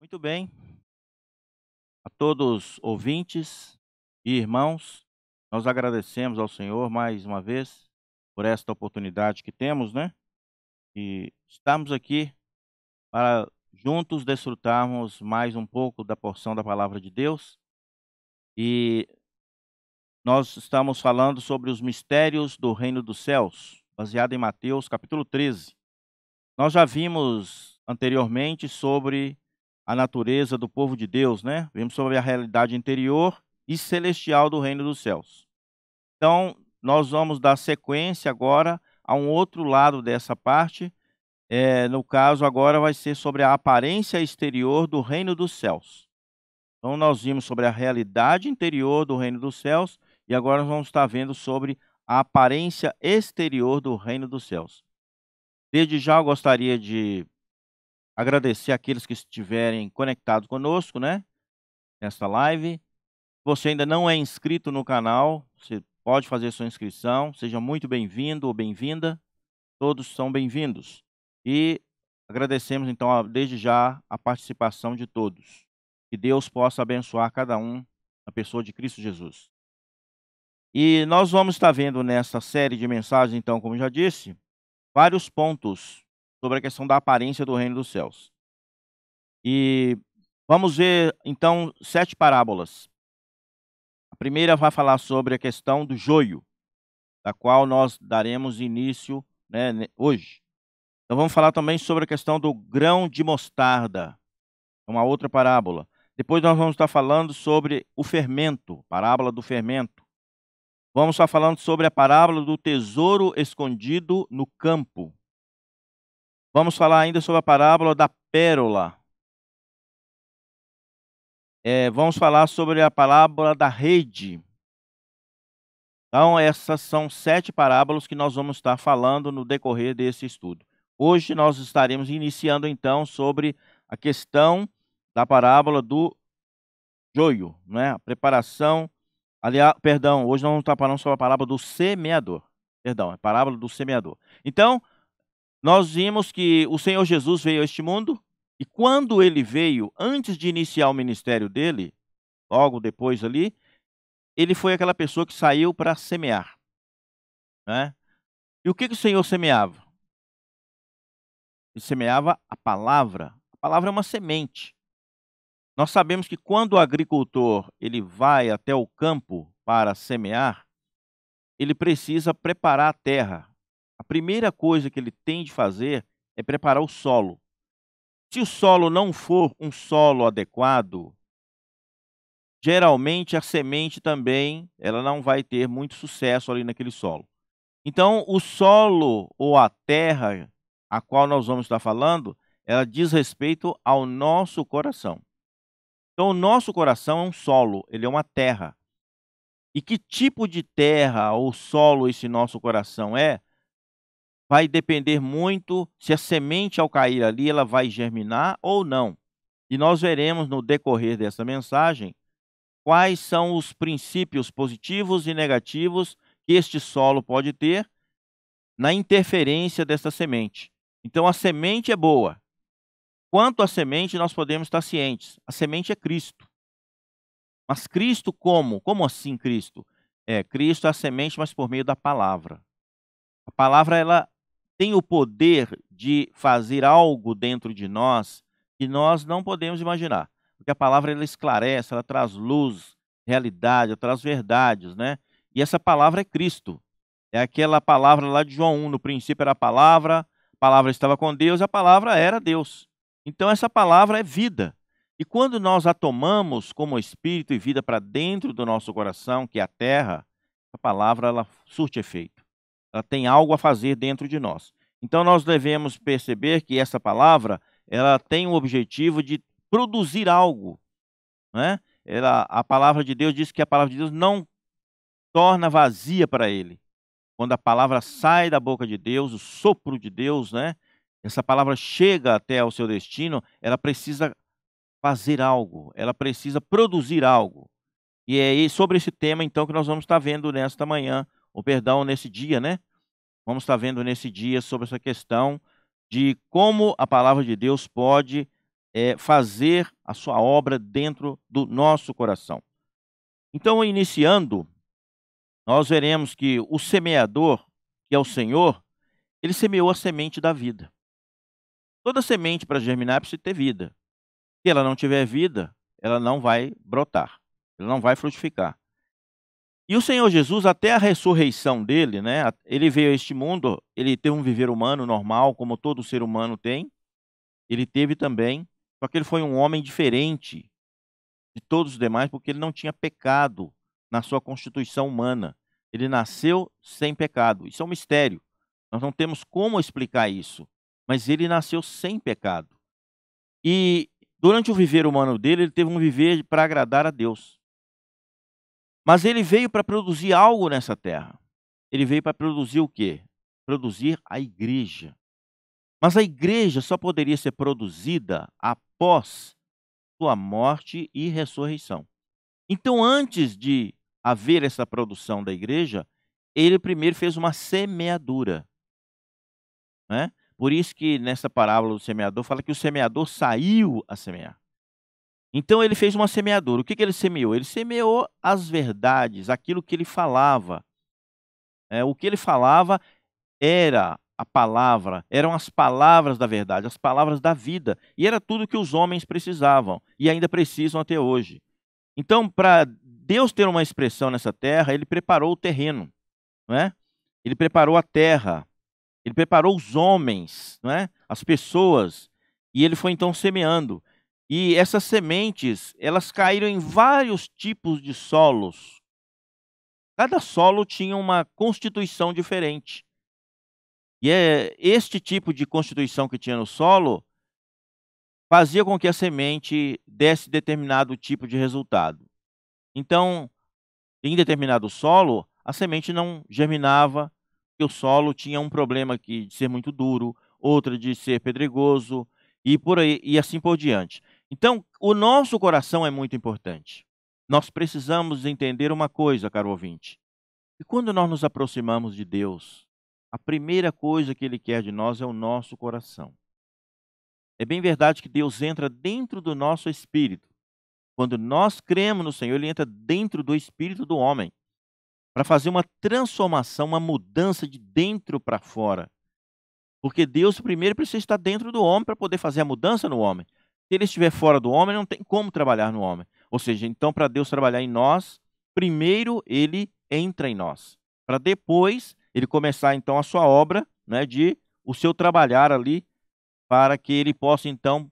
Muito bem, a todos ouvintes e irmãos, nós agradecemos ao Senhor mais uma vez por esta oportunidade que temos, né? E estamos aqui para juntos desfrutarmos mais um pouco da porção da palavra de Deus. E nós estamos falando sobre os mistérios do reino dos céus, baseado em Mateus capítulo 13. Nós já vimos anteriormente sobre a natureza do povo de Deus, né? Vimos sobre a realidade interior e celestial do reino dos céus. Então, nós vamos dar sequência agora a um outro lado dessa parte. No caso, agora vai ser sobre a aparência exterior do reino dos céus. Então, nós vimos sobre a realidade interior do reino dos céus e agora nós vamos estar vendo sobre a aparência exterior do reino dos céus. Desde já eu gostaria de agradecer aqueles que estiverem conectados conosco, né, nesta live. Se você ainda não é inscrito no canal, você pode fazer sua inscrição. Seja muito bem-vindo ou bem-vinda. Todos são bem-vindos. E agradecemos, então, desde já, a participação de todos. Que Deus possa abençoar cada um na pessoa de Cristo Jesus. E nós vamos estar vendo nessa série de mensagens, então, como eu já disse, vários pontos sobre a questão da aparência do reino dos céus. E vamos ver, então, 7 parábolas. A primeira vai falar sobre a questão do joio, da qual nós daremos início, né, hoje. Então vamos falar também sobre a questão do grão de mostarda, uma outra parábola. Depois nós vamos estar falando sobre o fermento, parábola do fermento. Vamos estar falando sobre a parábola do tesouro escondido no campo. Vamos falar ainda sobre a parábola da pérola. Vamos falar sobre a parábola da rede. Então, essas são 7 parábolas que nós vamos estar falando no decorrer desse estudo. Hoje nós estaremos iniciando, então, sobre a questão da parábola do joio, né? A preparação, aliás, perdão, hoje nós vamos estar falando sobre a parábola do semeador. Perdão, a parábola do semeador. Então, nós vimos que o Senhor Jesus veio a este mundo e quando ele veio, antes de iniciar o ministério dele, logo depois ali, ele foi aquela pessoa que saiu para semear, né? E o que o Senhor semeava? Ele semeava a palavra. A palavra é uma semente. Nós sabemos que quando o agricultor ele vai até o campo para semear, ele precisa preparar a terra. A primeira coisa que ele tem de fazer é preparar o solo. Se o solo não for um solo adequado, geralmente a semente também ela não vai ter muito sucesso ali naquele solo. Então, o solo ou a terra a qual nós vamos estar falando, ela diz respeito ao nosso coração. Então, o nosso coração é um solo, ele é uma terra. E que tipo de terra ou solo esse nosso coração é, vai depender muito se a semente ao cair ali, ela vai germinar ou não. E nós veremos no decorrer dessa mensagem quais são os princípios positivos e negativos que este solo pode ter na interferência dessa semente. Então a semente é boa. Quanto à semente, nós podemos estar cientes. A semente é Cristo. Mas Cristo como? Como assim Cristo? Cristo é a semente, mas por meio da palavra. A palavra ela tem o poder de fazer algo dentro de nós que nós não podemos imaginar. Porque a palavra ela esclarece, ela traz luz, realidade, ela traz verdades, né? E essa palavra é Cristo. É aquela palavra lá de João 1, no princípio era a palavra estava com Deus, a palavra era Deus. Então essa palavra é vida. E quando nós a tomamos como espírito e vida para dentro do nosso coração, que é a terra, a palavra ela surte efeito. Ela tem algo a fazer dentro de nós. Então nós devemos perceber que essa palavra, ela tem o objetivo de produzir algo, né? A palavra de Deus diz que a palavra de Deus não torna vazia para ele. Quando a palavra sai da boca de Deus, o sopro de Deus, né? Essa palavra chega até o seu destino, ela precisa fazer algo, ela precisa produzir algo. E é sobre esse tema, então, que nós vamos estar vendo nesta manhã, ou perdão, nesse dia, né? Vamos estar vendo nesse dia sobre essa questão de como a palavra de Deus pode fazer a sua obra dentro do nosso coração. Então, iniciando, nós veremos que o semeador, que é o Senhor, ele semeou a semente da vida. Toda semente para germinar precisa ter vida. Se ela não tiver vida, ela não vai brotar, ela não vai frutificar. E o Senhor Jesus, até a ressurreição dele, né, ele veio a este mundo, ele teve um viver humano normal, como todo ser humano tem, ele teve também, só que ele foi um homem diferente de todos os demais, porque ele não tinha pecado na sua constituição humana. Ele nasceu sem pecado. Isso é um mistério. Nós não temos como explicar isso, mas ele nasceu sem pecado. E durante o viver humano dele, ele teve um viver para agradar a Deus. Mas ele veio para produzir algo nessa terra. Ele veio para produzir o quê? Produzir a igreja. Mas a igreja só poderia ser produzida após sua morte e ressurreição. Então, antes de haver essa produção da igreja, ele primeiro fez uma semeadura, né. Por isso que nessa parábola do semeador fala que o semeador saiu a semear. Então ele fez uma semeadura. O que ele semeou? Ele semeou as verdades, aquilo que ele falava. O que ele falava era a palavra, eram as palavras da verdade, as palavras da vida, e era tudo que os homens precisavam, e ainda precisam até hoje. Então, para Deus ter uma expressão nessa terra, ele preparou o terreno, não é? Ele preparou a terra, ele preparou os homens, não é? As pessoas, e ele foi então semeando. E essas sementes, elas caíram em vários tipos de solos. Cada solo tinha uma constituição diferente. E é este tipo de constituição que tinha no solo fazia com que a semente desse determinado tipo de resultado. Então, em determinado solo, a semente não germinava, porque o solo tinha um problema de ser muito duro, outra de ser pedregoso, e por aí, e assim por diante. Então, o nosso coração é muito importante. Nós precisamos entender uma coisa, caro ouvinte, que quando nós nos aproximamos de Deus, a primeira coisa que Ele quer de nós é o nosso coração. É bem verdade que Deus entra dentro do nosso espírito. Quando nós cremos no Senhor, Ele entra dentro do espírito do homem, para fazer uma transformação, uma mudança de dentro para fora. Porque Deus primeiro precisa estar dentro do homem para poder fazer a mudança no homem. Se Ele estiver fora do homem, não tem como trabalhar no homem. Ou seja, então para Deus trabalhar em nós, primeiro Ele entra em nós, para depois Ele começar então a sua obra, né, de o seu trabalhar ali, para que Ele possa então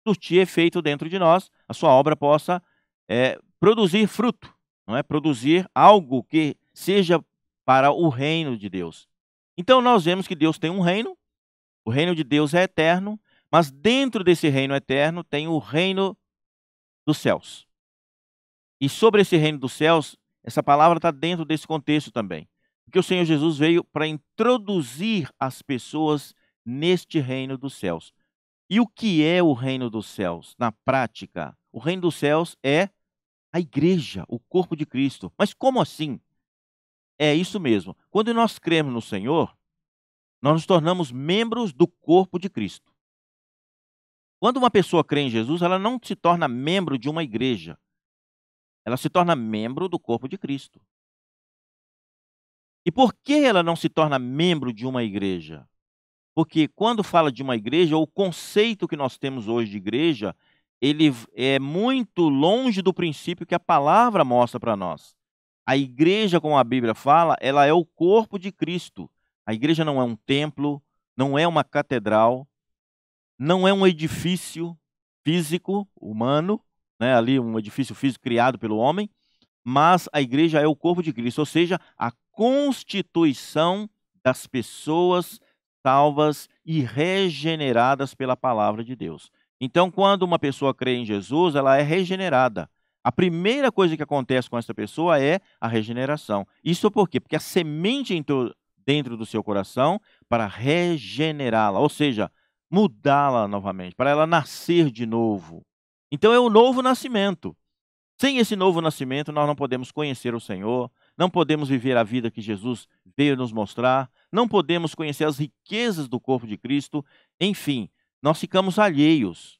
surtir efeito dentro de nós, a sua obra possa produzir fruto, não é? Produzir algo que seja para o reino de Deus. Então nós vemos que Deus tem um reino, o reino de Deus é eterno, mas dentro desse reino eterno tem o reino dos céus. E sobre esse reino dos céus, essa palavra está dentro desse contexto também. Porque o Senhor Jesus veio para introduzir as pessoas neste reino dos céus. E o que é o reino dos céus? Na prática, o reino dos céus é a igreja, o corpo de Cristo. Mas como assim? É isso mesmo. Quando nós cremos no Senhor, nós nos tornamos membros do corpo de Cristo. Quando uma pessoa crê em Jesus, ela não se torna membro de uma igreja. Ela se torna membro do corpo de Cristo. E por que ela não se torna membro de uma igreja? Porque quando fala de uma igreja, o conceito que nós temos hoje de igreja, ele é muito longe do princípio que a palavra mostra para nós. A igreja, como a Bíblia fala, ela é o corpo de Cristo. A igreja não é um templo, não é uma catedral, não é um edifício físico, humano, né, ali um edifício físico criado pelo homem, mas a igreja é o corpo de Cristo, ou seja, a constituição das pessoas salvas e regeneradas pela palavra de Deus. Então, quando uma pessoa crê em Jesus, ela é regenerada. A primeira coisa que acontece com essa pessoa é a regeneração. Isso por quê? Porque a semente entrou dentro do seu coração para regenerá-la, ou seja, mudá-la novamente, para ela nascer de novo. Então é o novo nascimento. Sem esse novo nascimento, nós não podemos conhecer o Senhor, não podemos viver a vida que Jesus veio nos mostrar, não podemos conhecer as riquezas do corpo de Cristo, enfim, nós ficamos alheios.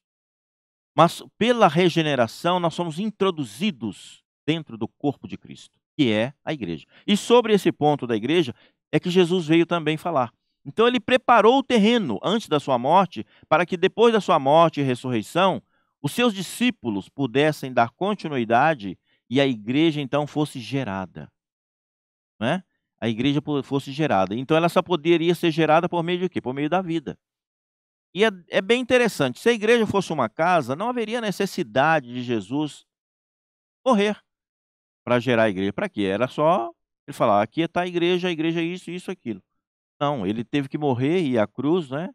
mas pela regeneração nós somos introduzidos dentro do corpo de Cristo, que é a igreja. E sobre esse ponto da igreja é que Jesus veio também falar. Então ele preparou o terreno antes da sua morte, para que depois da sua morte e ressurreição, os seus discípulos pudessem dar continuidade e a igreja então fosse gerada, né? A igreja fosse gerada. Então ela só poderia ser gerada por meio de quê? Por meio da vida. E é bem interessante, se a igreja fosse uma casa, não haveria necessidade de Jesus morrer para gerar a igreja. Para quê? Era só ele falar: "Aqui está a igreja é isso, isso, aquilo". Não, ele teve que morrer e ir à cruz, né,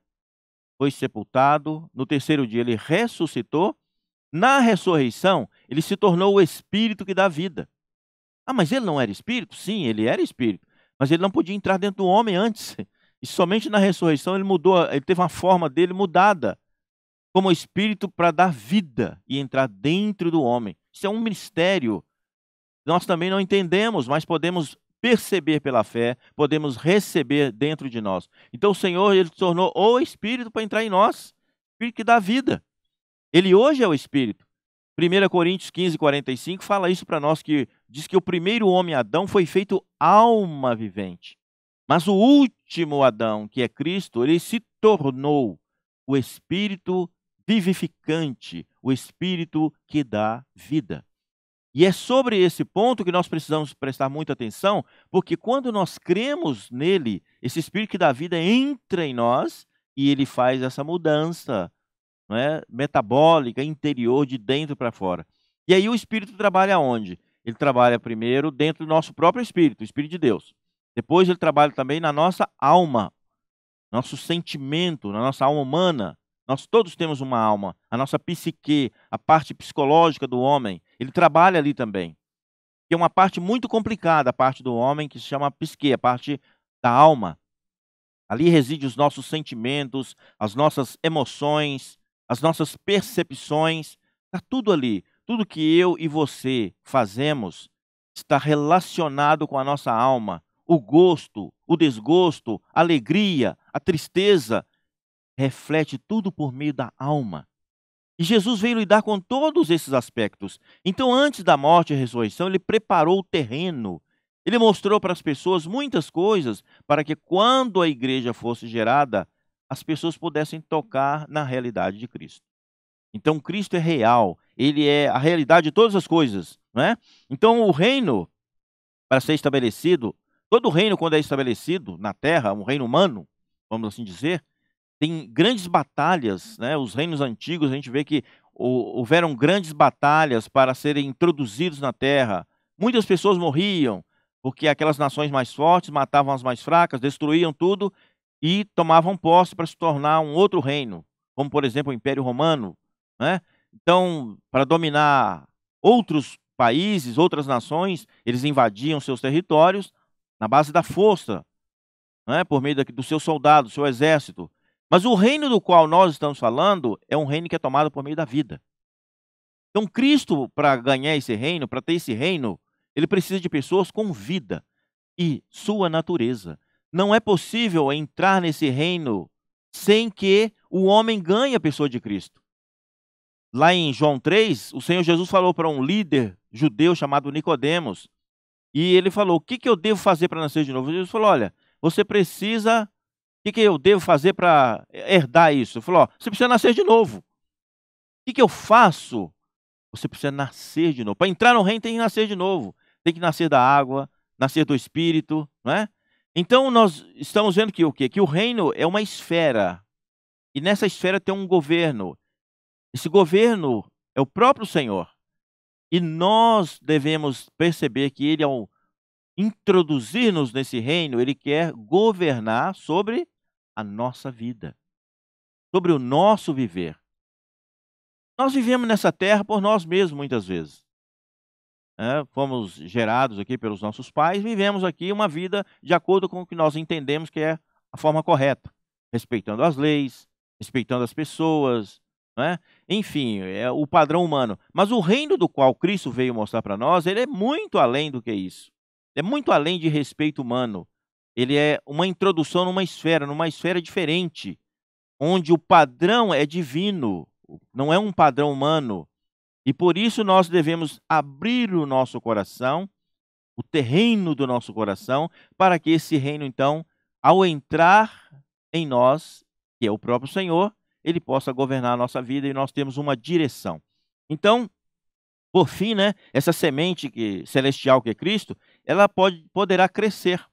foi sepultado, no terceiro dia ele ressuscitou, na ressurreição ele se tornou o espírito que dá vida. Ah, mas ele não era espírito? Sim, ele era espírito, mas ele não podia entrar dentro do homem antes. E somente na ressurreição ele mudou, ele teve uma forma dele mudada, como espírito para dar vida e entrar dentro do homem. Isso é um mistério. Nós também não entendemos, mas podemos perceber pela fé, podemos receber dentro de nós. Então o Senhor, ele se tornou o Espírito para entrar em nós, Espírito que dá vida. Ele hoje é o Espírito. 1 Coríntios 15:45 fala isso para nós, que diz que o primeiro homem, Adão, foi feito alma vivente. Mas o último Adão, que é Cristo, ele se tornou o Espírito vivificante, o Espírito que dá vida. E é sobre esse ponto que nós precisamos prestar muita atenção, porque quando nós cremos nele, esse Espírito que dá vida entra em nós e ele faz essa mudança, não é, metabólica, interior, de dentro para fora. E aí o Espírito trabalha onde? Ele trabalha primeiro dentro do nosso próprio Espírito, o Espírito de Deus. Depois ele trabalha também na nossa alma, nosso sentimento, na nossa alma humana. Nós todos temos uma alma, a nossa psique, a parte psicológica do homem, ele trabalha ali também. Que é uma parte muito complicada, a parte do homem que se chama psique, a parte da alma. Ali reside os nossos sentimentos, as nossas emoções, as nossas percepções, está tudo ali. Tudo que eu e você fazemos está relacionado com a nossa alma. O gosto, o desgosto, a alegria, a tristeza, reflete tudo por meio da alma. E Jesus veio lidar com todos esses aspectos. Então, antes da morte e ressurreição, ele preparou o terreno. Ele mostrou para as pessoas muitas coisas para que, quando a igreja fosse gerada, as pessoas pudessem tocar na realidade de Cristo. Então, Cristo é real, ele é a realidade de todas as coisas, não é? Então, o reino, para ser estabelecido, todo reino, quando é estabelecido na terra, um reino humano, vamos assim dizer, tem grandes batalhas, né, os reinos antigos, a gente vê que houveram grandes batalhas para serem introduzidos na terra. Muitas pessoas morriam, porque aquelas nações mais fortes matavam as mais fracas, destruíam tudo e tomavam posse para se tornar um outro reino, como por exemplo o Império Romano, né. Então, para dominar outros países, outras nações, eles invadiam seus territórios na base da força, né, por meio dos seus soldados, do seu exército. Mas o reino do qual nós estamos falando é um reino que é tomado por meio da vida. Então Cristo, para ganhar esse reino, para ter esse reino, ele precisa de pessoas com vida e sua natureza. Não é possível entrar nesse reino sem que o homem ganhe a pessoa de Cristo. Lá em João 3, o Senhor Jesus falou para um líder judeu chamado Nicodemos, e ele falou: "O que eu devo fazer para nascer de novo?" Jesus falou: "Olha, você precisa o que eu devo fazer para herdar isso?" Ele falou: "Ó, você precisa nascer de novo." O que eu faço? Você precisa nascer de novo. Para entrar no reino tem que nascer de novo. Tem que nascer da água, nascer do Espírito, não é? Então nós estamos vendo que o quê? Que o reino é uma esfera. E nessa esfera tem um governo. Esse governo é o próprio Senhor. E nós devemos perceber que ele, ao introduzir-nos nesse reino, ele quer governar sobre a nossa vida, sobre o nosso viver. Nós vivemos nessa terra por nós mesmos muitas vezes, né, fomos gerados aqui pelos nossos pais, vivemos aqui uma vida de acordo com o que nós entendemos que é a forma correta, respeitando as leis, respeitando as pessoas, né, enfim, é o padrão humano. Mas o reino do qual Cristo veio mostrar para nós, ele é muito além do que isso. É muito além de respeito humano. Ele é uma introdução numa esfera diferente, onde o padrão é divino. não é um padrão humano. E por isso nós devemos abrir o nosso coração, o terreno do nosso coração, para que esse reino, então, ao entrar em nós, que é o próprio Senhor, ele possa governar a nossa vida e nós temos uma direção. Então, por fim, né, essa semente celestial que é Cristo, ela poderá crescer.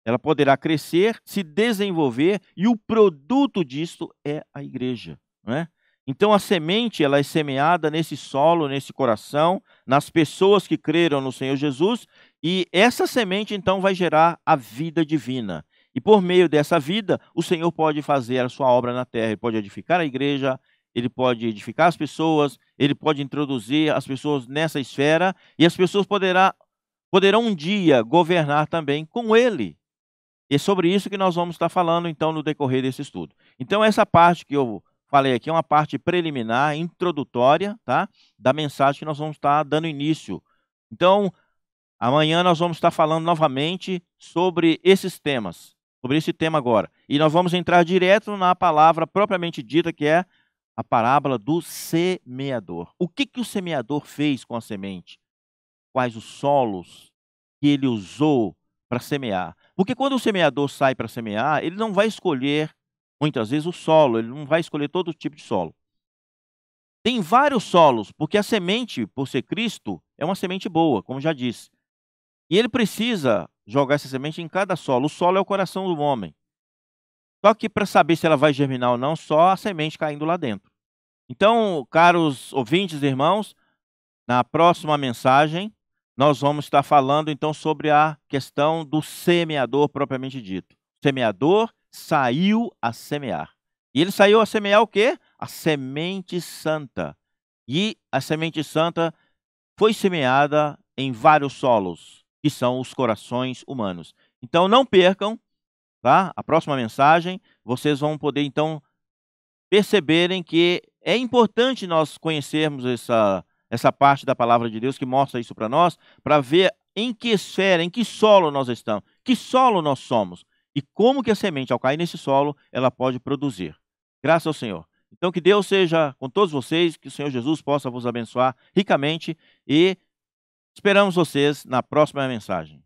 Ela poderá crescer, se desenvolver e o produto disto é a igreja, não é? Então a semente ela é semeada nesse solo, nesse coração, nas pessoas que creram no Senhor Jesus, e essa semente então vai gerar a vida divina. E por meio dessa vida, o Senhor pode fazer a sua obra na terra, ele pode edificar a igreja, ele pode edificar as pessoas, ele pode introduzir as pessoas nessa esfera, e as pessoas poderão um dia governar também com ele. E é sobre isso que nós vamos estar falando, então, no decorrer desse estudo. Então, essa parte que eu falei aqui é uma parte preliminar, introdutória, tá? Da mensagem que nós vamos estar dando início. Então, amanhã nós vamos estar falando novamente sobre esses temas, sobre esse tema agora. E nós vamos entrar direto na palavra propriamente dita, que é a parábola do semeador. O que o semeador fez com a semente? Quais os solos que ele usou para semear? Porque quando o semeador sai para semear, ele não vai escolher, muitas vezes, o solo, ele não vai escolher todo tipo de solo. Tem vários solos, porque a semente, por ser Cristo, é uma semente boa, como já disse. E ele precisa jogar essa semente em cada solo. O solo é o coração do homem. Só que para saber se ela vai germinar ou não, só a semente caindo lá dentro. Então, caros ouvintes e irmãos, na próxima mensagem, nós vamos estar falando então sobre a questão do semeador propriamente dito. O semeador saiu a semear. E ele saiu a semear o quê? A semente santa. E a semente santa foi semeada em vários solos, que são os corações humanos. Então não percam, tá? A próxima mensagem, vocês vão poder então perceberem que é importante nós conhecermos essa parte da palavra de Deus que mostra isso para nós, para ver em que esfera, em que solo nós estamos, que solo nós somos e como que a semente, ao cair nesse solo, ela pode produzir. Graças ao Senhor. Então que Deus seja com todos vocês, que o Senhor Jesus possa vos abençoar ricamente e esperamos vocês na próxima mensagem.